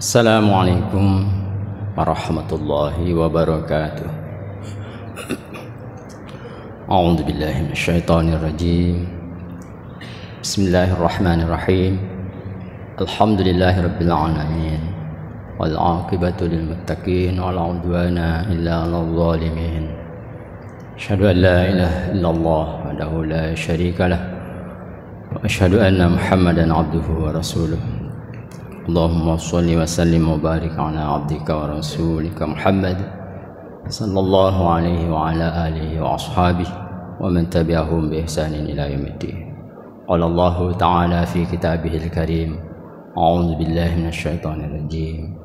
Assalamualaikum warahmatullahi wabarakatuh. A'udzu billahi minasyaitonir rajim. Bismillahirrahmanirrahim. Alhamdulillahirabbil alamin. Wal 'aqibatu lil muttaqin wa la 'udwana illa 'alal zalimin. Asyhadu an la ilaha illallah wahdahu la syarika lah. Wa asyhadu anna Muhammadan 'abduhu wa rasuluh. Allahumma shalli wa sallim wa barik ala abdika wa rasulika Muhammad sallallahu alaihi wa ala alihi wa ashabihi wa man tabi'ahum bi ihsanin ila yaumiddin. Qala Allah ta'ala fi kitabihil karim. A'udzu billahi minasyaitonir rajim.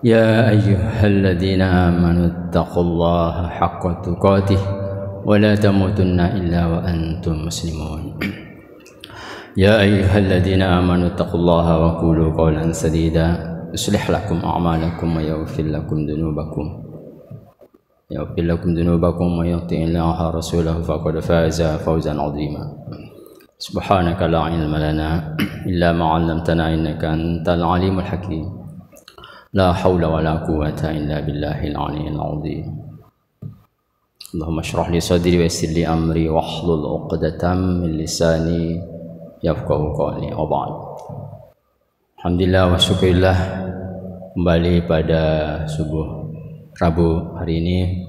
Ya ayyuhalladzina amanu taqullaha haqqa tuqatih wa la tamutunna illa wa antum muslimun. يا أيها الذين آمنوا اتقوا الله وقولوا قولا سديدا يصلح لكم أعمالكم ويغفر لكم ذنوبكم ومن يطع الله ورسوله فقد فاز فوزا عظيما. سبحانك لا علم لنا إلا ما علمتنا إنك أنت العليم الحكيم. لا حول ولا قوة إلا بالله العلي العظيم. اللهم اشرح لي صدري ويسر لي أمري واحلل عقدة من لساني yafqahu qawli wa ba'd. Alhamdulillah wa syukurillah, kembali pada subuh Rabu hari ini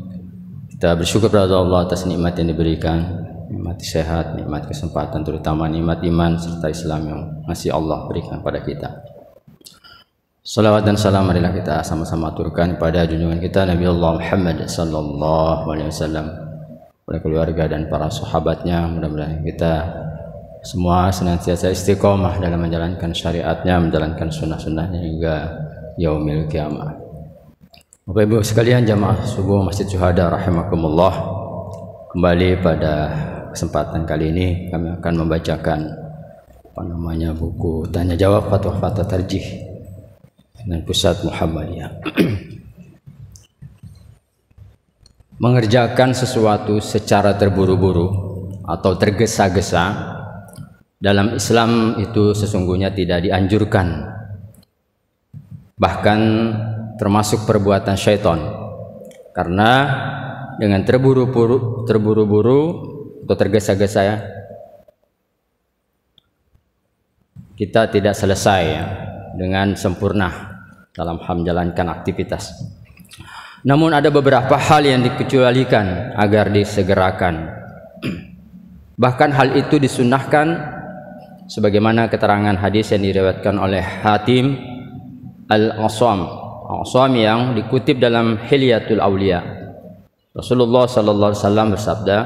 kita bersyukur kepada Allah atas nikmat yang diberikan, nikmat sehat, nikmat kesempatan, terutama nikmat iman serta Islam yang masih Allah berikan pada kita. Salawat dan salam marilah kita sama-sama aturkan kepada junjungan kita Nabi Allah Muhammad sallallahu alaihi wasallam, kepada keluarga dan para sahabatnya. Mudah-mudahan kita semua senantiasa istiqomah dalam menjalankan syariatnya, menjalankan sunnah-sunnahnya hingga yaumil kiamah. Bapak Ibu sekalian jamaah subuh Masjid Syuhada rahimakumullah, kembali pada kesempatan kali ini kami akan membacakan buku tanya jawab fatwa tarjih dengan Pusat Muhammadiyah. Mengerjakan sesuatu secara terburu-buru atau tergesa-gesa dalam Islam itu sesungguhnya tidak dianjurkan, bahkan termasuk perbuatan syaitan. Karena dengan terburu-buru atau tergesa-gesa ya, kita tidak selesai ya, dengan sempurna dalam hal menjalankan aktivitas. Namun ada beberapa hal yang dikecualikan agar disegerakan. Bahkan hal itu disunnahkan sebagaimana keterangan hadis yang diriwayatkan oleh Hatim Al-Asam yang dikutip dalam Hilyatul Auliya. Rasulullah sallallahu alaihi wasallam bersabda,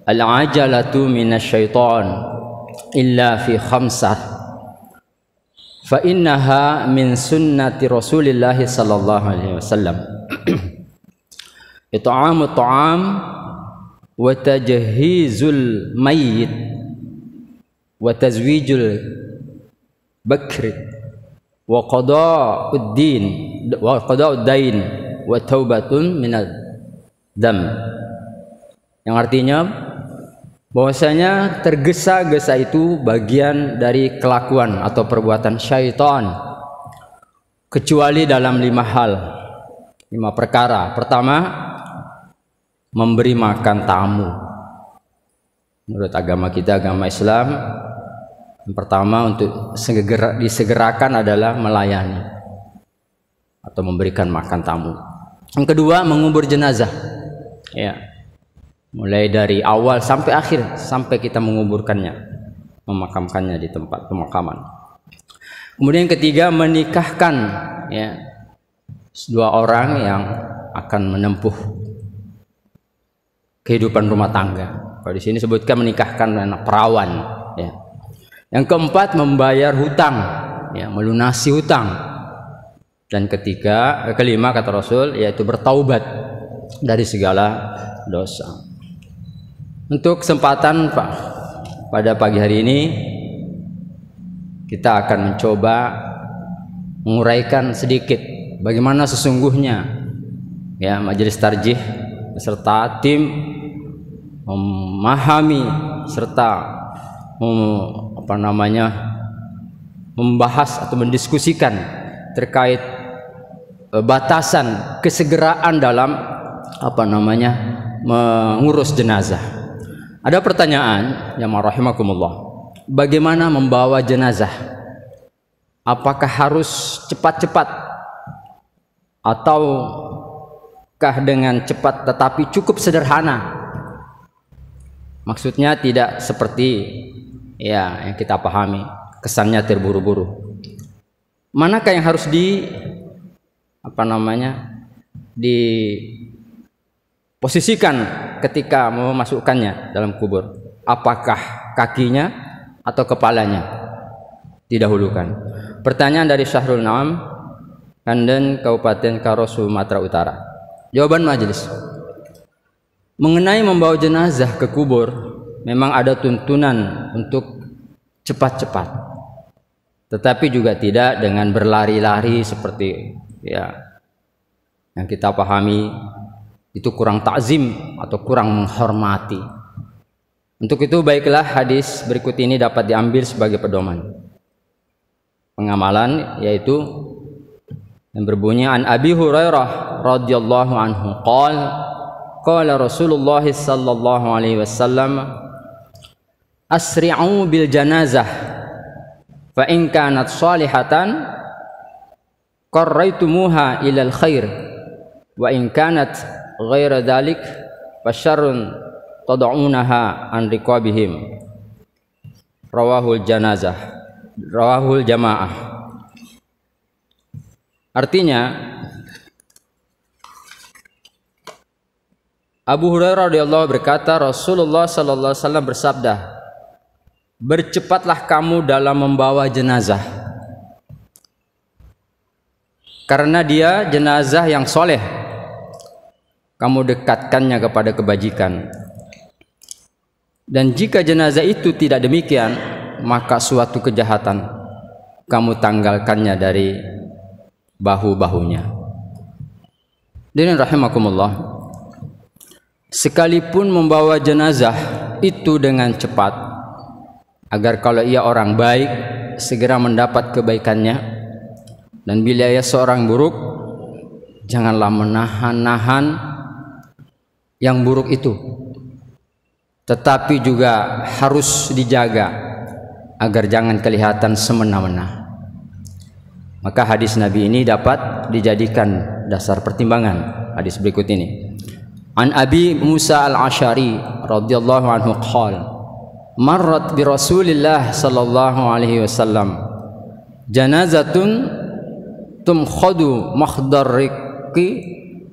"Al-ajalatu minasyaiton illa fi khamsah fa innaha min sunnati Rasulillah sallallahu alaihi wasallam." It'amut ta'am wa tajhizul mayyit wa tazwijul bakri wa qada'ud dain wa taubatun minad dam. Yang artinya bahwasanya tergesa-gesa itu bagian dari kelakuan atau perbuatan syaitan, kecuali dalam 5 hal, 5 perkara. Pertama, memberi makan tamu. Menurut agama kita, agama Islam, yang pertama untuk disegerakan adalah melayani atau memberikan makan tamu. Yang kedua, mengubur jenazah ya, mulai dari awal sampai akhir, sampai kita menguburkannya, memakamkannya di tempat pemakaman. Kemudian yang ketiga, menikahkan ya, 2 orang yang akan menempuh kehidupan rumah tangga. Kalau di sini sebutkan menikahkan anak perawan ya. Yang keempat, membayar hutang ya, melunasi hutang. Dan kelima kata Rasul yaitu bertaubat dari segala dosa. Untuk kesempatan pada pagi hari ini kita akan mencoba menguraikan sedikit bagaimana sesungguhnya ya majelis tarjih beserta tim memahami serta membahas atau mendiskusikan terkait batasan kesegeraan dalam mengurus jenazah. Ada pertanyaan, ya rahimakumullah, bagaimana membawa jenazah? Apakah harus cepat-cepat ataukah dengan cepat tetapi cukup sederhana? Maksudnya tidak seperti ya yang kita pahami, kesannya terburu-buru. Manakah yang harus diposisikan ketika memasukkannya dalam kubur? Apakah kakinya atau kepalanya? Didahulukan. Pertanyaan dari Syahrul Naam, Kandan, Kabupaten Karo, Sumatera Utara. Jawaban majelis, mengenai membawa jenazah ke kubur memang ada tuntunan untuk cepat-cepat, tetapi juga tidak dengan berlari-lari seperti ya yang kita pahami, itu kurang takzim atau kurang menghormati. Untuk itu baiklah hadis berikut ini dapat diambil sebagai pedoman pengamalan, yaitu yang berbunyi, an Abi Hurairah radhiyallahu anhu qala Rasulullah sallallahu alaihi wasallam, asri'u bil janazah fa in kanat salihatan qarraitumuha ilal khair wa in kanat ghaira dhalik fasyarrun tad'unaha an riqabihim. Rawahul jamaah. Artinya, Abu Hurairah radhiyallahu berkata, Rasulullah sallallahu alaihi wasallam bersabda, bercepatlah kamu dalam membawa jenazah, karena dia jenazah yang soleh, kamu dekatkannya kepada kebajikan. Dan jika jenazah itu tidak demikian, maka suatu kejahatan kamu tanggalkannya dari bahu-bahunya. Dan rahimakumullah, sekalipun membawa jenazah itu dengan cepat, agar kalau ia orang baik segera mendapat kebaikannya, dan bila ia seorang buruk, janganlah menahan-nahan yang buruk itu, tetapi juga harus dijaga agar jangan kelihatan semena-mena. Maka hadis Nabi ini dapat dijadikan dasar pertimbangan. Hadis berikut ini, an Abi Musa al-Asy'ari radhiyallahu anhu qala, marrat bi Rasulillah sallallahu alaihi wasallam janazatun tumkhadu makhdarriqi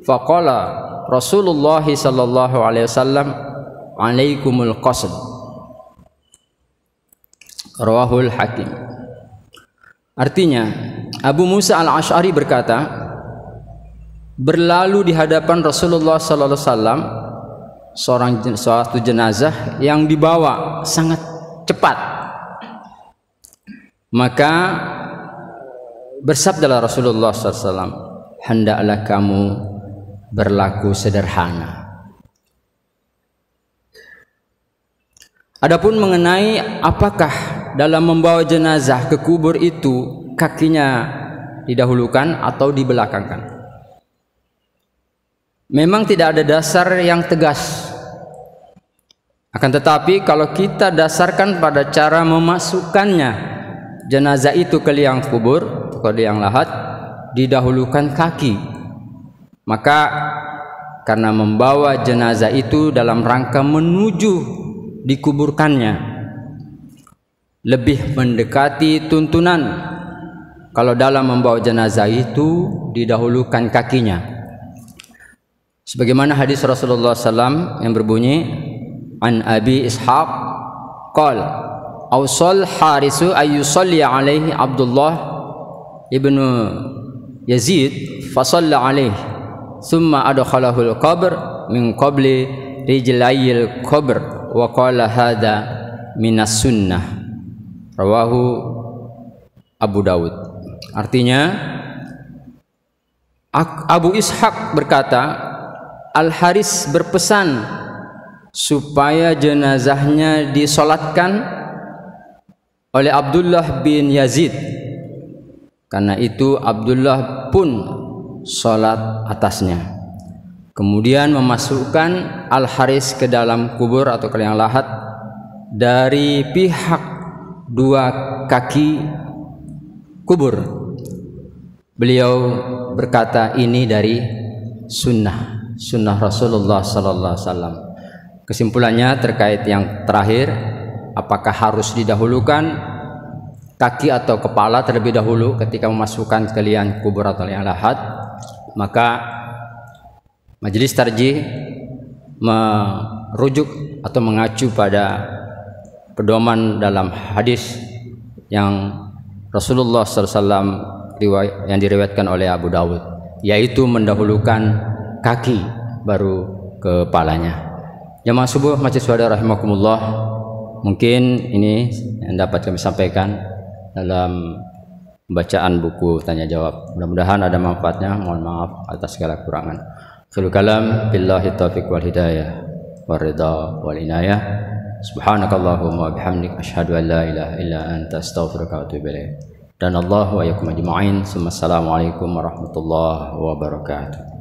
faqala Rasulullah sallallahu alaihi wasallam alaikumul qasd. Rawahul Hakim. Artinya, Abu Musa al-Asy'ari berkata, berlalu di hadapan Rasulullah sallallahu alaihi wasallam suatu jenazah yang dibawa sangat cepat. Maka bersabdalah Rasulullah sallallahu alaihi wasallam, hendaklah kamu berlaku sederhana. Adapun mengenai apakah dalam membawa jenazah ke kubur itu kakinya didahulukan atau dibelakangkan, memang tidak ada dasar yang tegas. Akan tetapi kalau kita dasarkan pada cara memasukkannya jenazah itu ke liang kubur, ke liang lahat, didahulukan kaki, maka karena membawa jenazah itu dalam rangka menuju dikuburkannya, lebih mendekati tuntunan kalau dalam membawa jenazah itu didahulukan kakinya, sebagaimana hadis Rasulullah SAW yang berbunyi, an Abi Ishaq qala awsal harisu ayyusalli alaihi Abdullah ibnu Yazid fasalla alaihi thumma adkhalahu al-qabr min qabli rijlayil qabr wa qala hadza minas sunnah. Rawahu Abu Dawud. Artinya, Abu Ishaq berkata, Al-Haris berpesan supaya jenazahnya disolatkan oleh Abdullah bin Yazid. Karena itu Abdullah pun sholat atasnya. Kemudian memasukkan Al-Haris ke dalam kubur atau ke liang lahat dari pihak dua kaki kubur. Beliau berkata ini dari sunnah Rasulullah sallallahu alaihi wasallam. Kesimpulannya terkait yang terakhir, apakah harus didahulukan kaki atau kepala terlebih dahulu ketika memasukkan ke liang kubur atau liang lahat? Maka majelis tarjih merujuk atau mengacu pada pedoman dalam hadis yang Rasulullah SAW yang diriwayatkan oleh Abu Dawud, yaitu mendahulukan kaki baru kepalanya. Jamaah subuh masjid Syuhada rahimakumullah, mungkin ini yang dapat kami sampaikan dalam bacaan buku tanya jawab. Mudah-mudahan ada manfaatnya. Mohon maaf atas segala kekurangan. Akhirul kalam, billahi taufiq wal hidayah wal ridha wal inayah. Subhanakallahumma wa bihamdik asyhadu an la ilaha illa anta astaghfiruka wa atubu ilaik. Dan Allah wa yakum ajma'in. Assalamualaikum warahmatullahi wabarakatuh.